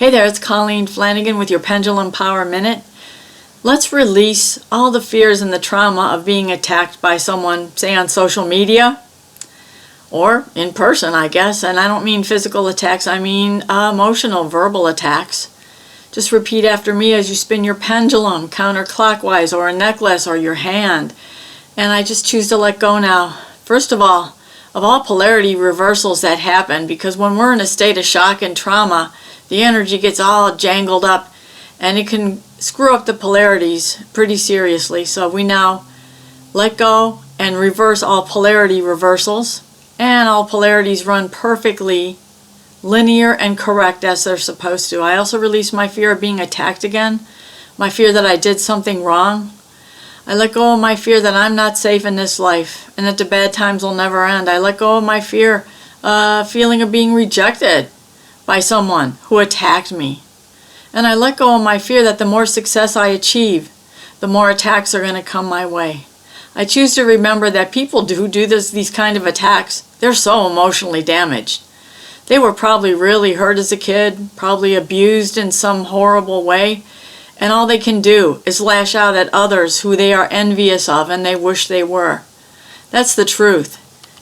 Hey there, it's Colleen Flanagan with your Pendulum Power Minute. Let's release all the fears and the trauma of being attacked by someone, say on social media or in person, I guess. And I don't mean physical attacks, I mean emotional, verbal attacks. Just repeat after me as you spin your pendulum counterclockwise, or a necklace, or your hand. And I just choose to let go now. First of all polarity reversals that happen, because when we're in a state of shock and trauma, the energy gets all jangled up and it can screw up the polarities pretty seriously. So we now let go and reverse all polarity reversals, and all polarities run perfectly linear and correct as they're supposed to. I also release my fear of being attacked again, my fear that I did something wrong. I let go of my fear that I'm not safe in this life and that the bad times will never end. I let go of my feeling of being rejected by someone who attacked me. And I let go of my fear that the more success I achieve, the more attacks are going to come my way. I choose to remember that people who do these kind of attacks, they're so emotionally damaged. They were probably really hurt as a kid, probably abused in some horrible way, and all they can do is lash out at others who they are envious of and they wish they were. That's the truth.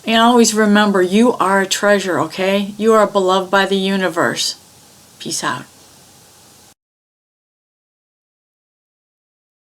And always remember, you are a treasure, okay? You are beloved by the universe. Peace out.